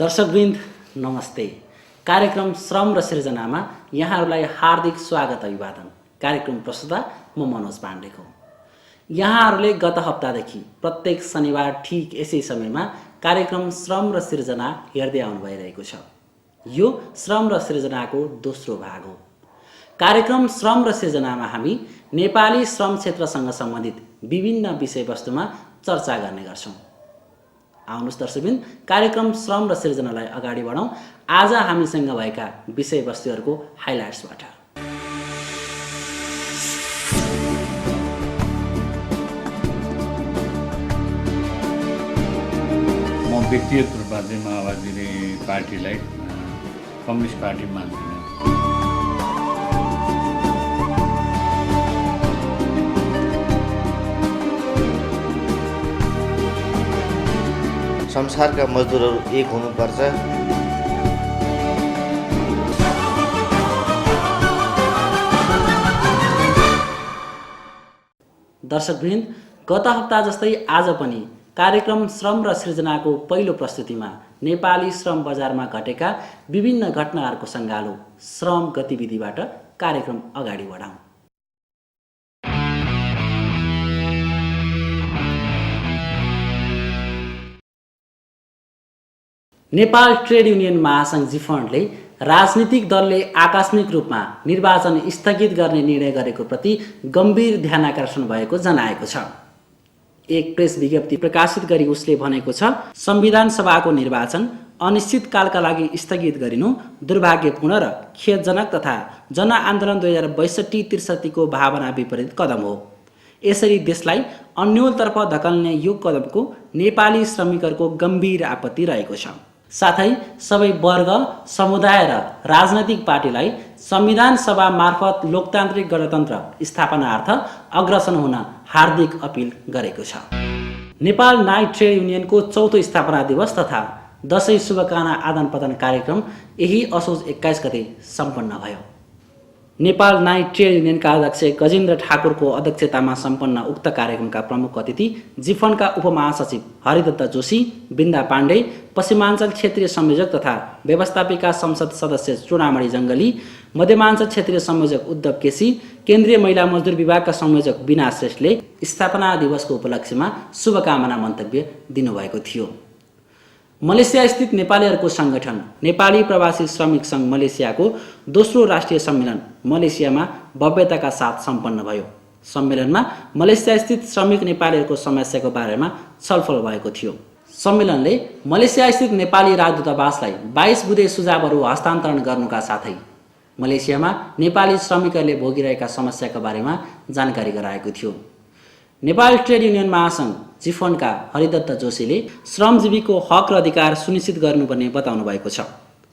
दर्शकवृन्द नमस्ते। कार्यक्रम श्रम र सृजनामा यहाँहरूलाई हार्दिक स्वागत अभिवादन। कार्यक्रम प्रस्तुता म मनोज पाण्डेको। यहाँहरूले गत हप्तादेखि प्रत्येक शनिबार ठिक यसै समयमा कार्यक्रम श्रम र सृजना हेर्दै आउनु भइरहेको छ। यो श्रम र सृजनाको दोस्रो भाग हो। कार्यक्रम श्रम र सृजनामा हामी नेपाली श्रम क्षेत्रसँग सम्बन्धित विभिन्न विषयवस्तुमा चर्चा गर्ने गर्छौँ। आउनुहोस् दर्शकवृन्द, कार्यक्रम श्रम र सृजनालाई अगाडि बढाउँ आज हामीसँग भएका विषयवस्तुहरूको हाइलाइट्सबाट। म व्यक्तिगत रूपमा चाहिँ माओवादी पार्टीलाई कम्युनिस्ट पार्टी मान्दिनँ। संसारका मजदुरहरू एक हुनुपर्छ। दर्शकवृन्द, गत हप्ता जस्तै आज पनि कार्यक्रम श्रम र सृजनाको पहिलो प्रस्तुतिमा नेपाली श्रम बजारमा घटेका विभिन्न घटनाहरूको सङ्गालो श्रम गतिविधिबाट कार्यक्रम अगाडि बढाउँ। नेपाल ट्रेड युनियन महासङ्घ जिफन्डले राजनीतिक दलले आकस्मिक रूपमा निर्वाचन स्थगित गर्ने निर्णय गरेको प्रति गम्भीर ध्यानाकर्षण भएको जनाएको छ। एक प्रेस विज्ञप्ति प्रकाशित गरी उसले भनेको छ, संविधान सभाको निर्वाचन अनिश्चितकालका लागि स्थगित गरिनु दुर्भाग्यपूर्ण र खेदजनक तथा जनआन्दोलन 2062-63 को भावना विपरीत कदम हो। यसरी देशलाई अन्यलतर्फ धकल्ने यो कदमको नेपाली श्रमिकहरूको गम्भीर आपत्ति रहेको छ। साथै सबै वर्ग, समुदाय र राजनैतिक पार्टीलाई संविधान सभा मार्फत लोकतान्त्रिक गणतन्त्र स्थापनार्थ अग्रसर हुन हार्दिक अपिल गरेको छ। नेपाल नाइट ट्रेड युनियनको 4औं स्थापना दिवस तथा दशैं शुभकामना आदान प्रदान कार्यक्रम यही असोज 21 गते सम्पन्न भयो। नेपाल नाइट ट्रेड युनियनका अध्यक्ष गजेन्द्र ठाकुरको अध्यक्षतामा सम्पन्न उक्त कार्यक्रमका प्रमुख अतिथि जिफन्डका उपमहासचिव हरिदत्त जोशी, बिन्दा पाण्डे, पश्चिमाञ्चल क्षेत्रीय संयोजक तथा व्यवस्थापिका संसद सदस्य चुडामणि जङ्गली, मध्यमाञ्चल क्षेत्रीय संयोजक उद्धव केसी, केन्द्रीय महिला मजदुर विभागका संयोजक बिना श्रेष्ठले स्थापना दिवसको उपलक्ष्यमा शुभकामना मन्तव्य दिनुभएको थियो। मलेसिया स्थित नेपालीहरूको सङ्गठन नेपाली प्रवासी श्रमिक सङ्घ मलेसियाको दोस्रो राष्ट्रिय सम्मेलन मलेसियामा भव्यताका साथ सम्पन्न भयो। सम्मेलनमा मलेसिया स्थित श्रमिक नेपालीहरूको समस्याको बारेमा छलफल भएको थियो। सम्मेलनले मलेसिया स्थित नेपाली राजदूतावासलाई 22 बुँदे सुझावहरू हस्तान्तरण गर्नुका साथै मलेसियामा नेपाली श्रमिकहरूले भोगिरहेका समस्याका बारेमा जानकारी गराएको थियो। नेपाल ट्रेड युनियन महासङ्घ जिफन्डका हरिदत्त जोशीले श्रमजीवीको हक र अधिकार सुनिश्चित गर्नुपर्ने बताउनु भएको छ।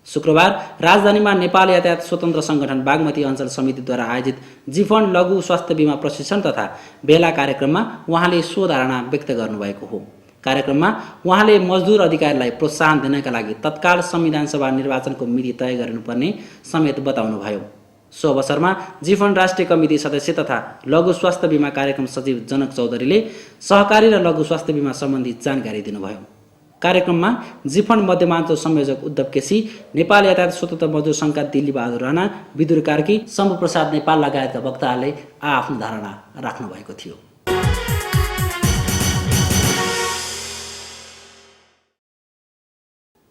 शुक्रबार राजधानीमा नेपाल यातायात स्वतन्त्र सङ्गठन बागमती अञ्चल समितिद्वारा आयोजित जिफन्ड लघु स्वास्थ्य बिमा प्रशिक्षण तथा भेला कार्यक्रममा उहाँले सो धारणा व्यक्त गर्नुभएको हो। कार्यक्रममा उहाँले मजदुर अधिकारलाई प्रोत्साहन दिनका लागि तत्काल संविधान सभा निर्वाचनको मिति तय गर्नुपर्ने समेत बताउनुभयो। सो अवसरमा जिफन्ड राष्ट्रिय कमिटी सदस्य तथा लघु स्वास्थ्य बिमा कार्यक्रम सचिव जनक चौधरीले सहकारी र लघु स्वास्थ्य बिमा सम्बन्धी जानकारी दिनुभयो। कार्यक्रममा जिफन्ड मध्यमाञ्चल संयोजक उद्धव केसी, नेपाल यातायात स्वतन्त्र मजदुर सङ्घका दिल्ली बहादुर राणा, विदुर कार्की, शम्भु प्रसाद नेपाल लगायतका वक्ताहरूले आफ्नो धारणा राख्नु भएको थियो।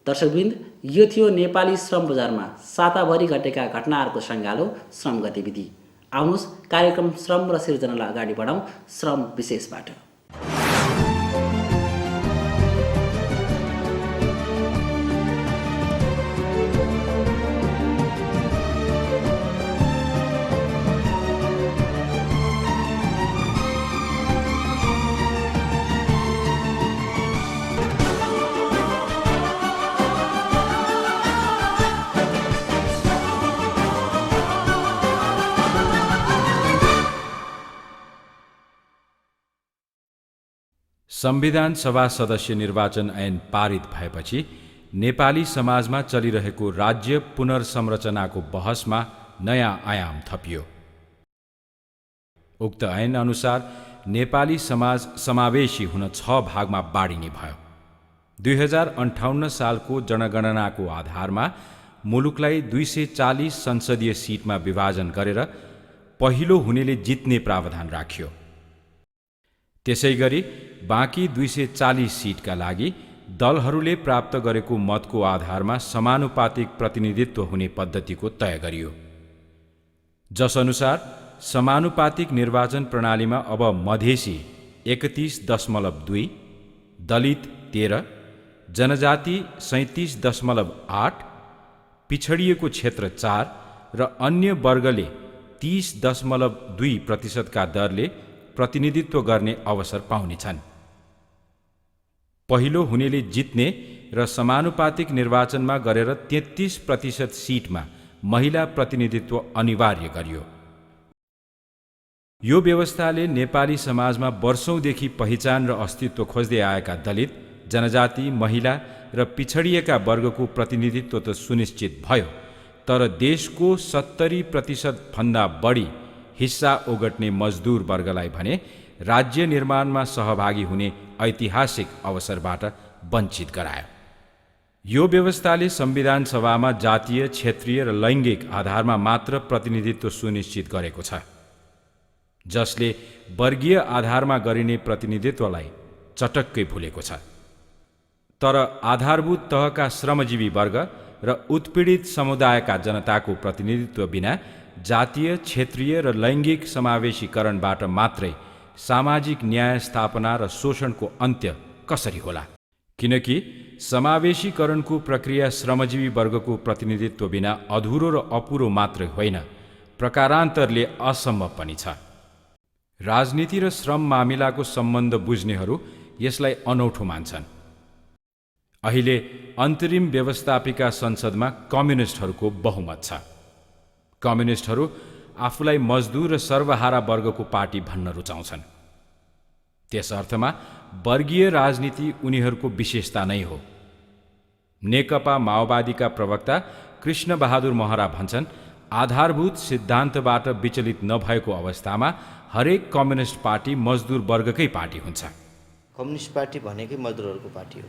दर्शकवृन्द, यो थियो नेपाली श्रम बजारमा साताभरि घटेका घटनाहरूको सङ्गालो श्रम गतिविधि। आउनुहोस् कार्यक्रम श्रम र सृजनालाई अगाडि बढाउँ श्रम विशेषबाट। संविधान सभा सदस्य निर्वाचन ऐन पारित भएपछि नेपाली समाजमा चलिरहेको राज्य पुनर्संरचनाको बहसमा नयाँ आयाम थपियो। उक्त ऐन अनुसार नेपाली समाज समावेशी हुन 6 भागमा बाँडिने भयो। 2058 सालको जनगणनाको आधारमा मुलुकलाई 240 संसदीय सिटमा विभाजन गरेर पहिलो हुनेले जित्ने प्रावधान राखियो। त्यसैगरी बाँकी 240 सिटका लागि दलहरूले प्राप्त गरेको मतको आधारमा समानुपातिक प्रतिनिधित्व हुने पद्धतिको तय गरियो, जसअनुसार समानुपातिक निर्वाचन प्रणालीमा अब मधेसी 31.2, दलित 13, जनजाति 37.8, पिछडिएको क्षेत्र 4 र अन्य वर्गले 30.2% दरले प्रतिनिधित्व गर्ने अवसर पाउनेछन्। पहिलो हुनेले जित्ने र समानुपातिक निर्वाचनमा गरेर 33% सिटमा महिला प्रतिनिधित्व अनिवार्य गरियो। यो व्यवस्थाले नेपाली समाजमा वर्षौंदेखि पहिचान र अस्तित्व खोज्दै आएका दलित, जनजाति, महिला र पिछडिएका वर्गको प्रतिनिधित्व त सुनिश्चित भयो, तर देशको 70% भन्दा बढी हिस्सा ओगट्ने मजदुर वर्गलाई भने राज्य निर्माणमा सहभागी हुने ऐतिहासिक अवसरबाट वञ्चित गरायो। यो व्यवस्थाले संविधान सभामा जातीय, क्षेत्रीय र लैङ्गिक आधारमा मात्र प्रतिनिधित्व सुनिश्चित गरेको छ, जसले वर्गीय आधारमा गरिने प्रतिनिधित्वलाई चटक्कै भुलेको छ। तर आधारभूत तहका श्रमजीवी वर्ग र उत्पीडित समुदायका जनताको प्रतिनिधित्व बिना जातीय, क्षेत्रीय र लैङ्गिक समावेशीकरणबाट मात्रै सामाजिक न्याय स्थापना र शोषणको अन्त्य कसरी होला? किनकि समावेशीकरणको प्रक्रिया श्रमजीवी वर्गको प्रतिनिधित्व बिना अधुरो र अपुरो मात्रै होइन, प्रकारान्तरले असम्भव पनि छ। राजनीति र श्रम मामिलाको सम्बन्ध बुझ्नेहरू यसलाई अनौठो मान्छन्। अहिले अन्तरिम व्यवस्थापिका संसदमा कम्युनिस्टहरूको बहुमत छ। कम्युनिस्टहरू आफूलाई मजदुर र सर्वहारा वर्गको पार्टी भन्न रुचाउँछन्। त्यस अर्थमा वर्गीय राजनीति उनीहरूको विशेषता नै हो। नेकपा माओवादीका प्रवक्ता कृष्ण बहादुर महरा भन्छन्, आधारभूत सिद्धान्तबाट विचलित नभएको अवस्थामा हरेक कम्युनिस्ट पार्टी मजदुर वर्गकै पार्टी हुन्छ। कम्युनिस्ट पार्टी भनेकै मजदुरहरूको पार्टी हो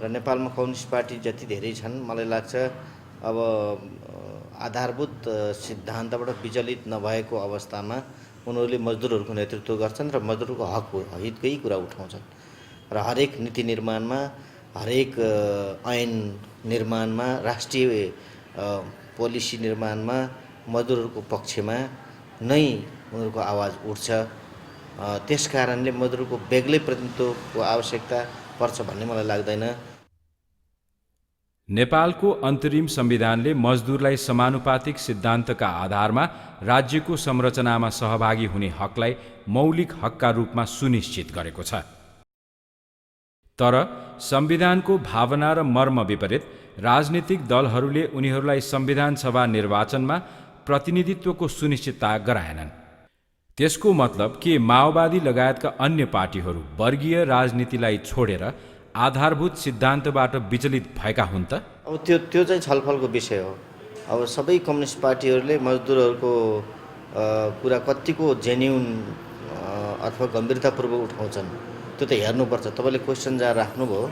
र नेपालमा कम्युनिस्ट पार्टी जति धेरै छन्, मलाई लाग्छ अब आधारभूत सिद्धान्तबाट विचलित नभएको अवस्थामा उनीहरूले मजदुरहरूको नेतृत्व गर्छन् र मजदुरको हितकै कुरा उठाउँछन् र हरेक नीति निर्माणमा, हरेक ऐन निर्माणमा, राष्ट्रिय पोलिसी निर्माणमा मजदुरहरूको पक्षमा नै उनीहरूको आवाज उठ्छ। त्यस कारणले मजदुरको बेग्लै प्रतिनिधित्वको आवश्यकता पर्छ भन्ने मलाई लाग्दैन। नेपालको अन्तरिम संविधानले मजदुरलाई समानुपातिक सिद्धान्तका आधारमा राज्यको संरचनामा सहभागी हुने हकलाई मौलिक हकका रूपमा सुनिश्चित गरेको छ। तर संविधानको भावना र मर्म विपरीत राजनीतिक दलहरूले उनीहरूलाई संविधान सभा निर्वाचनमा प्रतिनिधित्वको सुनिश्चितता गराएनन्। त्यसको मतलब के माओवादी लगायतका अन्य पार्टीहरू वर्गीय राजनीतिलाई छोडेर आधारभूत सिद्धान्तबाट विचलित भएका हुन् त? अब त्यो चाहिँ छलफलको विषय हो। अब सबै कम्युनिस्ट पार्टीहरूले मजदुरहरूको कुरा कतिको जेन्युन अथवा गम्भीरतापूर्वक उठाउँछन् त्यो त हेर्नुपर्छ। तपाईँले क्वेसन जहाँ राख्नुभयो,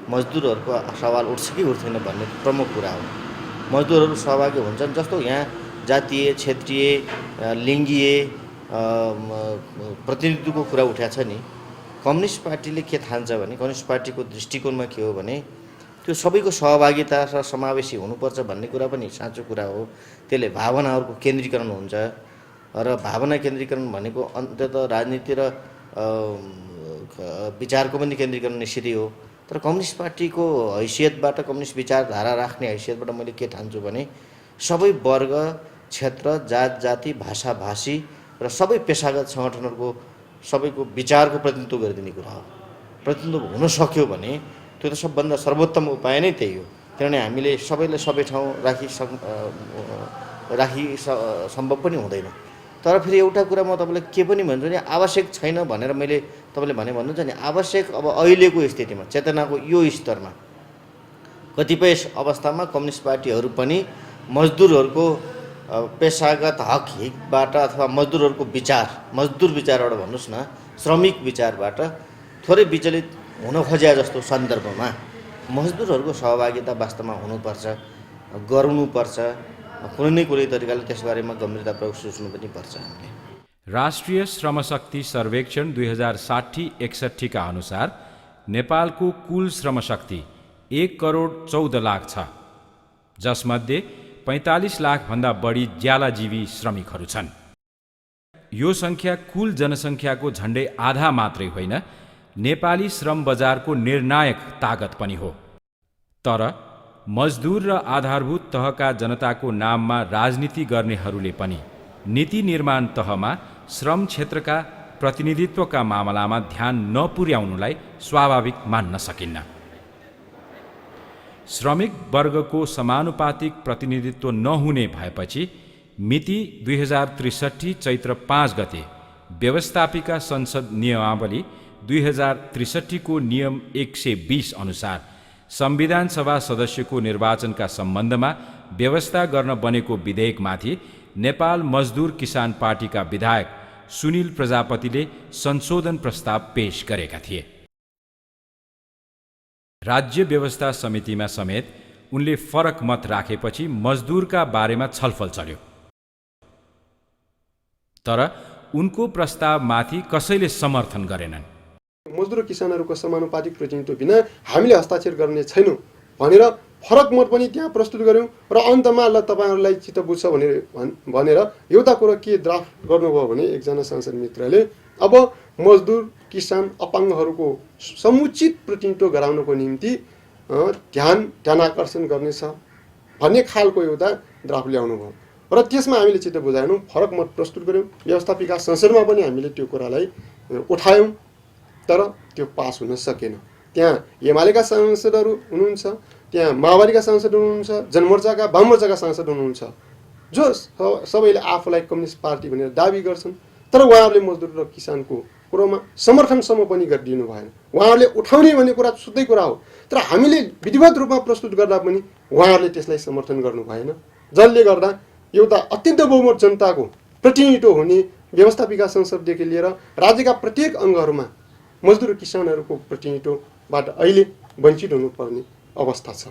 मजदुरहरूको सवाल उठ्छ कि उठ्दैन भन्ने प्रमुख कुरा हो। मजदुरहरू सहभागी हुन्छन्, जस्तो यहाँ जातीय, क्षेत्रीय, लिङ्गीय प्रतिनिधित्वको कुरा उठाएको छ नि। कम्युनिस्ट पार्टीले के ठान्छ भने, कम्युनिस्ट पार्टीको दृष्टिकोणमा के हो भने त्यो सबैको सहभागिता र समावेशी हुनुपर्छ भन्ने कुरा पनि साँचो कुरा हो। त्यसले भावनाहरूको केन्द्रीकरण हुन्छ र भावना केन्द्रीकरण भनेको अन्ततः राजनीति र विचारको पनि केन्द्रीकरण निश्चितै हो। तर कम्युनिस्ट पार्टीको हैसियतबाट, कम्युनिस्ट विचारधारा राख्ने हैसियतबाट मैले के ठान्छु भने सबै वर्ग, क्षेत्र, जात, जाति, भाषा, भाषी र सबै पेसागत सङ्गठनहरूको सबैको विचारको प्रतिनिधित्व गरिदिने कुरा हो। प्रतिनिधित्व हुन सक्यो भने त्यो त सबभन्दा सर्वोत्तम उपाय नै त्यही हो। किनभने हामीले सबैलाई सबै ठाउँ राखी सम्भव पनि हुँदैन। तर फेरि एउटा कुरा म तपाईँलाई के पनि भन्छु नि, आवश्यक छैन भनेर मैले तपाईँले भन्नुहुन्छ नि, आवश्यक अब अहिलेको स्थितिमा, चेतनाको यो स्तरमा कतिपय अवस्थामा कम्युनिस्ट पार्टीहरू पनि मजदुरहरूको पेसागत हक हितबाट अथवा मजदुर विचारबाट भन्नुहोस् न, श्रमिक विचारबाट थोरै विचलित हुन खोजे जस्तो सन्दर्भमा मजदुरहरूको सहभागिता वास्तवमा हुनुपर्छ, गराउनुपर्छ, कुनै न कुनै तरिकाले त्यसबारेमा गम्भीरतापूर्वक सोच्नु पनि पर्छ हामीले। राष्ट्रिय श्रमशक्ति सर्वेक्षण 2060-61 का अनुसार नेपालको कुल श्रमशक्ति 1,14,00,000 छ, जसमध्ये 45 लाखभन्दा बढी ज्यालाजीवी श्रमिकहरू छन्। यो सङ्ख्या कुल जनसङ्ख्याको झण्डै आधा मात्रै होइन, नेपाली श्रम बजारको निर्णायक तागत पनि हो। तर मजदुर र आधारभूत तहका जनताको नाममा राजनीति गर्नेहरूले पनि नीति निर्माण तहमा श्रम क्षेत्रका प्रतिनिधित्वका मामलामा ध्यान नपुर्याउनुलाई स्वाभाविक मान्न सकिन्न। श्रमिक वर्गको समानुपातिक प्रतिनिधित्व नहुने भएपछि मिति 2063 चैत्र 5 गते व्यवस्थापिका संसद नियमावली 2063 को नियम 120 अनुसार संविधान सभा सदस्यको निर्वाचनका सम्बन्धमा व्यवस्था गर्न बनेको विधेयकमाथि नेपाल मजदुर किसान पार्टीका विधायक सुनिल प्रजापतिले संशोधन प्रस्ताव पेश गरेका थिए। राज्य व्यवस्था समितिमा समेत उनले फरक मत राखेपछि मजदुरका बारेमा छलफल चल्यो। तर उनको प्रस्तावमाथि कसैले समर्थन गरेनन्। मजदुर र किसानहरूको समानुपातिक प्रतिनिधित्व बिना हामीले हस्ताक्षर गर्ने छैनौँ भनेर फरक मत पनि त्यहाँ प्रस्तुत गऱ्यौँ र अन्तमा ल तपाईँहरूलाई चित्त बुझ्छ भनेर एउटा कुरो के ड्राफ्ट गर्नुभयो भने एकजना सांसद मित्रले अब मजदुर किसान अपाङ्गहरूको समुचित प्रतिनिधित्व गराउनको निम्ति ध्यानाकर्षण गर्नेछ भन्ने खालको एउटा ड्राफ्ट ल्याउनु भयो र त्यसमा हामीले चित्त बुझाएनौँ, फरक मत प्रस्तुत गऱ्यौँ। व्यवस्थापिका संसदमा पनि हामीले त्यो कुरालाई उठायौँ, तर त्यो पास हुन सकेन। त्यहाँ एमालेका सांसदहरू हुनुहुन्छ, त्यहाँ माओवादीका सांसद हुनुहुन्छ, जनमोर्चाका वाममोर्चाका सांसद हुनुहुन्छ, जो सबैले आफूलाई कम्युनिस्ट पार्टी भनेर दाबी गर्छन्, तर उहाँहरूले मजदुर र किसानको कुरोमा समर्थनसम्म पनि गरिदिनु भएन। उहाँहरूले उठाउने भन्ने कुरा छुट्टै कुरा हो, तर हामीले विधिवत रूपमा प्रस्तुत गर्दा पनि उहाँहरूले त्यसलाई समर्थन गर्नु भएन, जसले गर्दा एउटा अत्यन्त बहुमत जनताको प्रतिनिधित्व हुने व्यवस्थापिका संसददेखि लिएर राज्यका प्रत्येक अङ्गहरूमा मजदुर र किसानहरूको प्रतिनिधित्वबाट अहिले वञ्चित हुनुपर्ने अवस्था छ।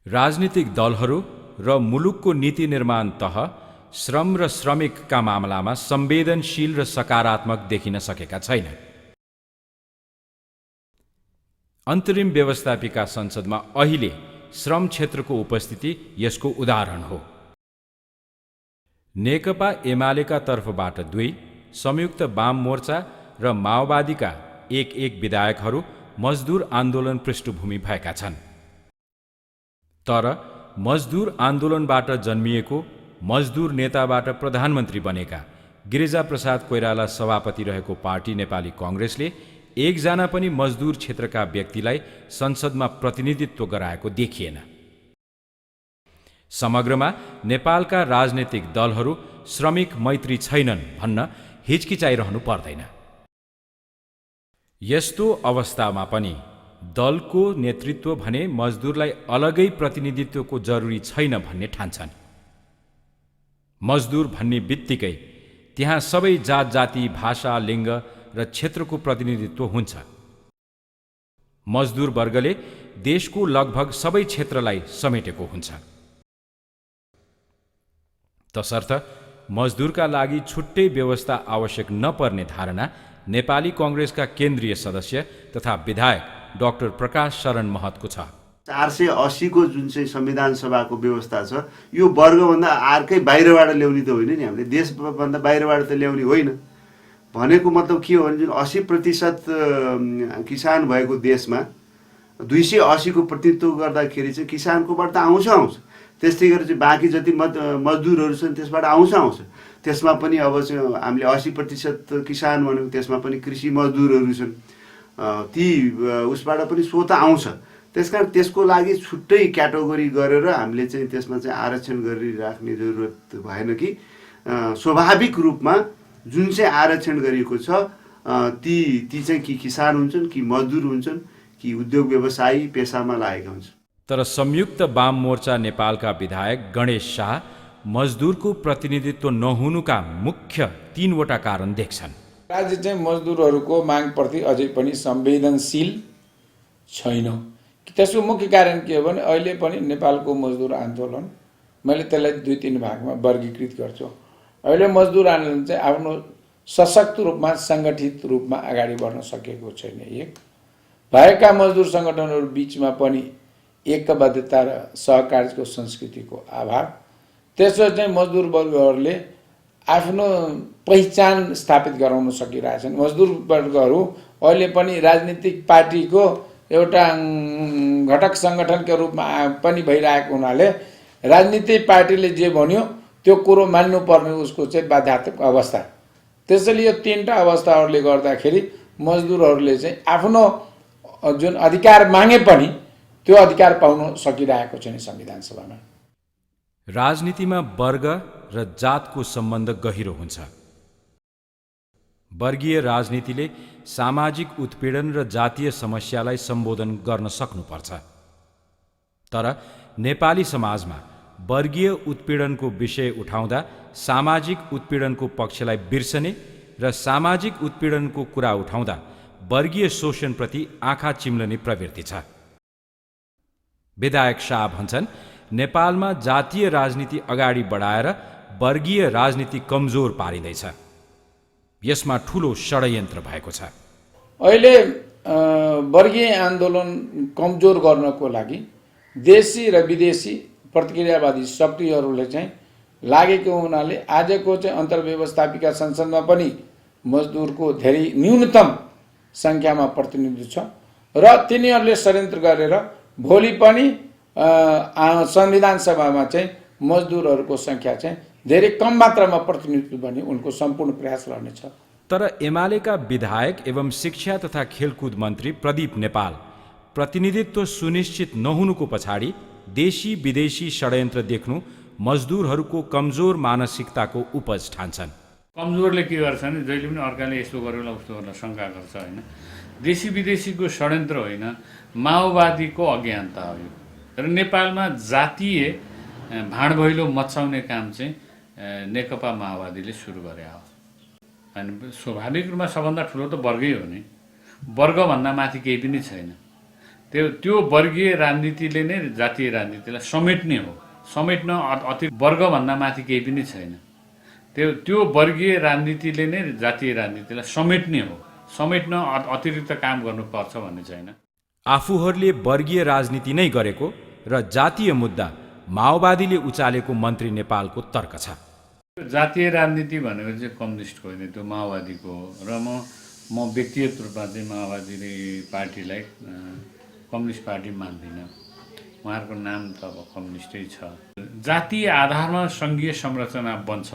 राजनीतिक दलहरू र मुलुकको नीति निर्माण तह श्रम र श्रमिकका मामलामा संवेदनशील र सकारात्मक देखिन सकेका छैन। अन्तरिम व्यवस्थापिका संसदमा अहिले श्रम क्षेत्रको उपस्थिति यसको उदाहरण हो। नेकपा एमालेका तर्फबाट 2, संयुक्त वाम मोर्चा र माओवादीका 1 विधायकहरू मजदुर आन्दोलन पृष्ठभूमि भएका छन्। तर मजदुर आन्दोलनबाट जन्मिएको, मजदुर नेताबाट प्रधानमन्त्री बनेका गिरिजाप्रसाद कोइराला सभापति रहेको पार्टी नेपाली कांग्रेसले एकजना पनि मजदुर क्षेत्रका व्यक्तिलाई संसदमा प्रतिनिधित्व गराएको देखिएन। समग्रमा नेपालका राजनीतिक दलहरू श्रमिक मैत्री छैनन् भन्न हिचकिचाइरहनु पर्दैन। यस्तो अवस्थामा पनि दलको नेतृत्व भने मजदुरलाई अलगै प्रतिनिधित्वको जरुरी छैन भन्ने ठान्छन्। मजदुर भन्ने बित्तिकै त्यहाँ सबै जात जाति, भाषा, लिङ्ग र क्षेत्रको प्रतिनिधित्व हुन्छ। मजदुर वर्गले देशको लगभग सबै क्षेत्रलाई समेटेको हुन्छ। तसर्थ मजदुरका लागि छुट्टै व्यवस्था आवश्यक नपर्ने धारणा नेपाली कांग्रेसका केन्द्रीय सदस्य तथा विधायक डाक्टर प्रकाश शरण महतको छ। 480 को जुन चाहिँ संविधान सभाको व्यवस्था छ, यो वर्गभन्दा अर्कै बाहिरबाट ल्याउने त होइन नि, हामीले देशभन्दा बाहिरबाट त ल्याउने होइन। भनेको मतलब के हो भने जुन 80% किसान भएको देशमा 280 को प्रतिनिधित्व गर्दाखेरि चाहिँ किसानकोबाट त आउँछ। त्यस्तै गरी चाहिँ बाँकी जति मजदुरहरू छन् त्यसबाट आउँछ। त्यसमा पनि अब चाहिँ हामीले 80% किसान भन्यौँ, त्यसमा पनि कृषि मजदुरहरू छन्, ती उसबाट पनि स्वतः आउँछ। त्यसकारण त्यसको लागि छुट्टै क्याटेगोरी गरेर हामीले चाहिँ त्यसमा चाहिँ आरक्षण गरिराख्ने जरुरत भएन कि स्वाभाविक रूपमा जुन चाहिँ आरक्षण गरिएको छ ती चाहिँ कि किसान हुन्छन् कि मजदुर हुन्छन् कि उद्योग व्यवसायी पेसामा लागेका हुन्छन्। तर संयुक्त वाम मोर्चा नेपालका विधायक गणेश शाह मजदुरको प्रतिनिधित्व नहुनुका मुख्य 3 वटा कारण देख्छन्। राज्य चाहिँ मजदुरहरूको मागप्रति अझै पनि संवेदनशील छैन। त्यसको मुख्य कारण के हो भने अहिले पनि नेपालको मजदुर आन्दोलन मैले त्यसलाई 2-3 भागमा वर्गीकृत गर्छु। अहिले मजदुर आन्दोलन चाहिँ आफ्नो सशक्त रूपमा सङ्गठित रूपमा अगाडि बढ्न सकेको छैन। एक भएका मजदुर सङ्गठनहरू बिचमा पनि एकबद्धता र सहकार्यको संस्कृतिको अभाव। त्यसो चाहिँ मजदुर वर्गहरूले आफ्नो पहिचान स्थापित गराउन सकिरहेछन्। मजदुर वर्गहरू अहिले पनि राजनीतिक पार्टीको एउटा घटक सङ्गठनका रूपमा पनि भइरहेको हुनाले राजनीतिक पार्टीले जे भन्यो त्यो कुरो मान्नुपर्ने उसको चाहिँ बाध्यात्मक अवस्था। त्यसैले यो 3टा अवस्थाहरूले गर्दाखेरि मजदुरहरूले चाहिँ आफ्नो जुन अधिकार मागे पनि त्यो अधिकार पाउन सकिरहेको छैन संविधान सभामा। राजनीतिमा वर्ग र जातको सम्बन्ध गहिरो हुन्छ। वर्गीय राजनीतिले सामाजिक उत्पीडन र जातीय समस्यालाई सम्बोधन गर्न सक्नुपर्छ। तर नेपाली समाजमा वर्गीय उत्पीडनको विषय उठाउँदा सामाजिक उत्पीडनको पक्षलाई बिर्सने र सामाजिक उत्पीडनको कुरा उठाउँदा वर्गीय शोषणप्रति आँखा चिम्लने प्रवृत्ति छ। विधायक शाह भन्छन् नेपालमा जातीय राजनीति अगाडि बढाएर वर्गीय राजनीति कमजोर पारिँदैछ। यसमा ठूलो षड्यन्त्र भएको छ। अहिले वर्गीय आन्दोलन कमजोर गर्नको लागि देशी र विदेशी प्रतिक्रियावादी शक्तिहरूले चाहिँ लागेको हुनाले आजको चाहिँ अन्तर्व्यवस्थापिका संसदमा पनि मजदुरको धेरै न्यूनतम सङ्ख्यामा प्रतिनिधित्व छ र तिनीहरूले षड्यन्त्र गरेर भोलि पनि संविधान सभामा चाहिँ मजदुरहरूको सङ्ख्या चाहिँ धेरै कम मात्रामा प्रतिनिधित्व बन्ने उनको सम्पूर्ण प्रयास रहनेछ। तर एमालेका विधायक एवं शिक्षा तथा खेलकुद मन्त्री प्रदीप नेपाल प्रतिनिधित्व सुनिश्चित नहुनुको पछाडि देशी विदेशी षड्यन्त्र देख्नु मजदुरहरूको कमजोर मानसिकताको उपज ठान्छन्। कमजोरले के गर्छ भने जहिले पनि अर्काले यस्तो गर्योला उस्तो गर्ला शङ्का गर्छ होइन। देशी विदेशीको षड्यन्त्र होइन, माओवादीको अज्ञानता हो यो। र नेपालमा जातीय भाँडभैलो मचाउने काम चाहिँ नेकपा माओवादीले सुरु गरे हो। होइन, स्वाभाविक रूपमा सबभन्दा ठुलो त वर्गै हो नि। वर्गभन्दा माथि केही पनि छैन। त्यो वर्गीय राजनीतिले नै जातीय राजनीतिलाई समेट्ने हो। समेट्न अति वर्गभन्दा माथि केही पनि छैन। त्यो वर्गीय राजनीतिले नै जातीय राजनीतिलाई समेट्ने हो। समेट्न अतिरिक्त काम गर्नुपर्छ भन्ने छैन। आफूहरूले वर्गीय राजनीति नै गरेको र जातीय मुद्दा माओवादीले उचालेको मन्त्री नेपालको तर्क छ। जातीय राजनीति भनेको चाहिँ कम्युनिस्टको होइन, त्यो माओवादीको हो। र म व्यक्तिगत रूपमा चाहिँ माओवादी पार्टीलाई कम्युनिस्ट पार्टी मान्दिनँ। उहाँहरूको नाम त अब कम्युनिस्टै छ। जातीय आधारमा सङ्घीय संरचना बन्छ,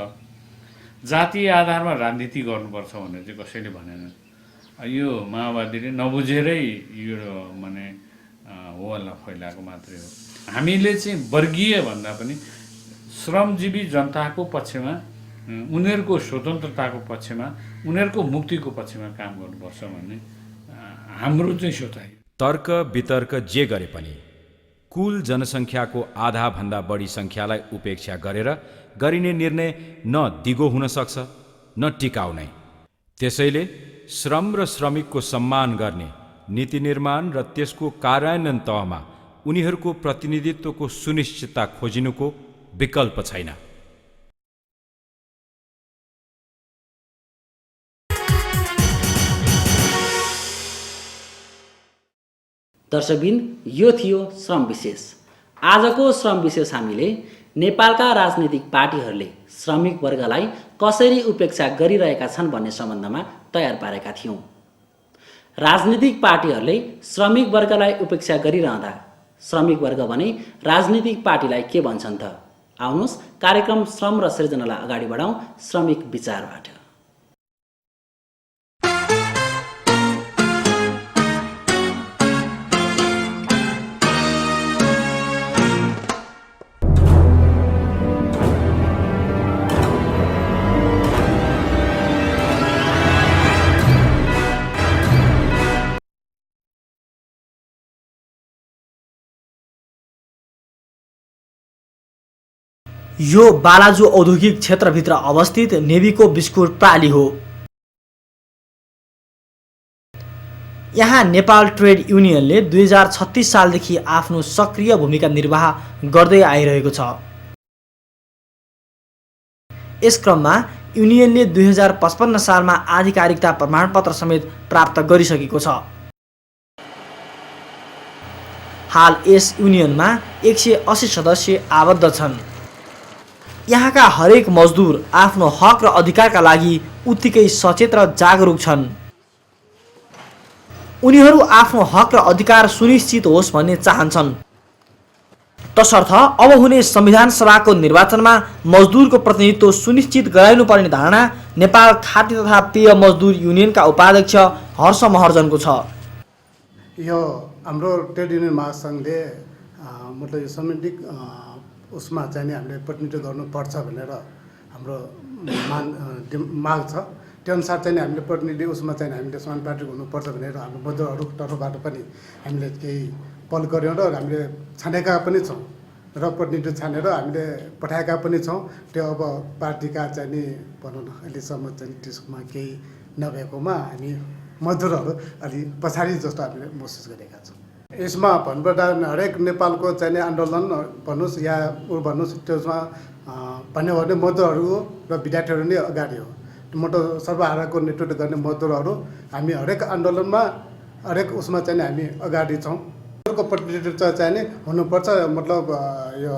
जातीय आधारमा राजनीति गर्नुपर्छ भनेर चाहिँ कसैले भनेन। यो माओवादीले नबुझेरै यो माने होहल्ला फैलाएको मात्रै हो। हामीले चाहिँ वर्गीय भन्दा पनि श्रमजीवी जनताको पक्षमा, उनीहरूको स्वतन्त्रताको पक्षमा, उनीहरूको मुक्तिको पक्षमा काम गर्नुपर्छ भन्ने हाम्रो चाहिँ सोचाइ। तर्क वितर्क जे गरे पनि कुल जनसङ्ख्याको आधाभन्दा बढी सङ्ख्यालाई उपेक्षा गरेर गरिने निर्णय न दिगो हुन सक्छ न टिकाउ नै। त्यसैले श्रम र श्रमिकको सम्मान गर्ने नीति निर्माण र त्यसको कार्यान्वयन तहमा उनीहरूको प्रतिनिधित्वको सुनिश्चितता खोजिनुको विकल्प छैन। दर्शकबिन, यो थियो श्रम विशेष। आजको श्रम विशेष हामीले नेपालका राजनीतिक पार्टीहरूले श्रमिक वर्गलाई कसरी उपेक्षा गरिरहेका छन् भन्ने सम्बन्धमा तयार पारेका थियौँ। राजनीतिक पार्टीहरूले श्रमिक वर्गलाई उपेक्षा गरिरहँदा श्रमिक वर्ग भने राजनीतिक पार्टीलाई के भन्छन् त? आउनुहोस् कार्यक्रम श्रम र सृजनालाई अगाडि बढाउँ श्रमिक विचारबाट। यो बालाजु औद्योगिक क्षेत्रभित्र अवस्थित नेवीको बिस्कुट प्राली हो। यहाँ नेपाल ट्रेड युनियनले 2036 सालदेखि आफ्नो सक्रिय भूमिका निर्वाह गर्दै आइरहेको छ। यस क्रममा युनियनले 2055 सालमा आधिकारिकता प्रमाणपत्र समेत प्राप्त गरिसकेको छ। हाल यस युनियनमा 180 सदस्य आबद्ध छन्। यहाँका हरेक मजदुर आफ्नो हक र अधिकारका लागि उत्तिकै सचेत र जागरुक छन्। उनीहरू आफ्नो हक र अधिकार सुनिश्चित होस् भन्ने चाहन्छन्। तसर्थ अब हुने संविधान सभाको निर्वाचनमा मजदुरको प्रतिनिधित्व सुनिश्चित गराइनुपर्ने धारणा नेपाल खाद्य तथा पेय मजदुर युनियनका उपाध्यक्ष हर्ष महर्जनको छ। यो हाम्रो ट्रेड युनियन महासङ्घले मतलब यो संवैधानिक उसमा चाहिँ नि हामीले प्रतिनिधित्व गर्नुपर्छ भनेर हाम्रो माग छ। त्यो अनुसार चाहिँ हामीले प्रतिनिधि उसमा चाहिँ हामीले समान पार्टी हुनुपर्छ भनेर हाम्रो मजदुरहरू तर्फबाट पनि हामीले केही पहल गऱ्यौँ र हामीले छानेका पनि छौँ र प्रतिनिधि छानेर हामीले पठाएका पनि छौँ। त्यो अब पार्टीका चाहिँ नि भनौँ न अहिलेसम्म चाहिँ त्यसमा केही नभएकोमा हामी मजदुरहरू अलि पछाडि जस्तो हामीले महसुस गरेका छौँ। यसमा भन्नुपर्दा हरेक नेपालको चाहिँ आन्दोलन भन्नुहोस् या भन्नुहोस् त्यसमा भन्यो भने मजदुरहरू र विद्यार्थीहरू नै अगाडि हो। मतलब सर्वहाराको नेतृत्व गर्ने मजदुरहरू हामी हरेक आन्दोलनमा हरेक उसमा चाहिँ हामी अगाडि छौँ। मजदुरको प्रतिनिधित्व चाहिँ नि हुनुपर्छ। मतलब यो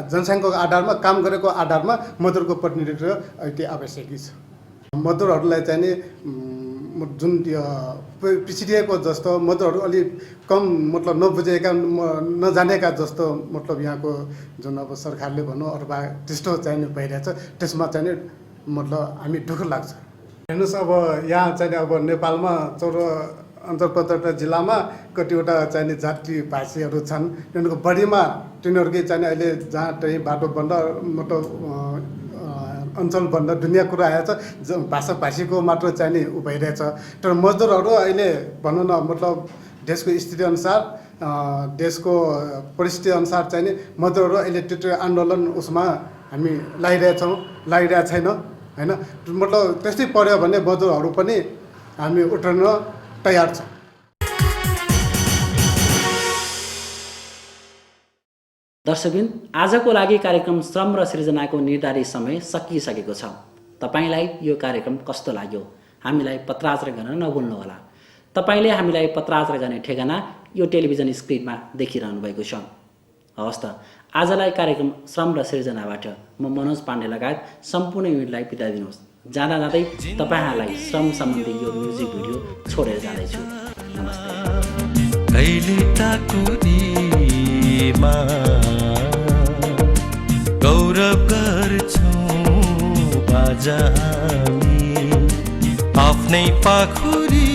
जनसङ्ख्याको आधारमा काम गरेको आधारमा मजदुरको प्रतिनिधित्व अति आवश्यकी छ। मजदुरहरूलाई चाहिँ नि जुन पिछडिएको जस्तो मजदुरहरू अलिक कम मतलब नबुझेका नजानेका जस्तो मतलब यहाँको जुन अब सरकारले भनौँ अथवा त्यस्तो चाहिँ नि भइरहेछ, त्यसमा चाहिँ नि मतलब हामी दुःख लाग्छ। हेर्नुहोस् अब यहाँ चाहिँ अब नेपालमा 14 जिल्लामा कतिवटा चाहिँ नि जाति भाषीहरू छन्। तिनीहरूको बढीमा तिनीहरूकै चाहिँ अहिले जहाँ चाहिँ बाटो बन्द मतलब अञ्चल बन्द दुनियाँ कुरा आएछ भाषा भाषीको मात्र चाहिँ नि उ भइरहेछ। तर मजदुरहरू अहिले भनौँ न मतलब देशको स्थिति अनुसार देशको परिस्थिति अनुसार चाहिँ नि मजदुरहरू अहिले त्यो आन्दोलन उसमा हामी लागिरहेको छैन होइन। मतलब त्यस्तै पर्यो भने मजदुरहरू पनि हामी उठ्न तयार छौँ। दर्शकबिन, आजको लागि कार्यक्रम श्रम र सृजनाको निर्धारित समय सकिसकेको छ। तपाईलाई यो कार्यक्रम कस्तो लाग्यो हामीलाई पत्राचार गर्न नभुल्नुहोला। तपाईले हामीलाई पत्राचार गर्ने ठेगाना यो टेलिभिजन स्क्रिनमा देखिरहनु भएको छ। हवस् त, आजलाई कार्यक्रम श्रम र सृजनाबाट म मनोज पाण्डे लगायत सम्पूर्ण युनिटलाई बिदा दिनुहोस्। जाँदा जाँदै तपाईँहरूलाई श्रम सम्बन्धी यो म्युजिक भिडियो छोडेर जाँदैछु। नमस्ते। गौरव गर्छौं बाजा आफ्नै पाखुरी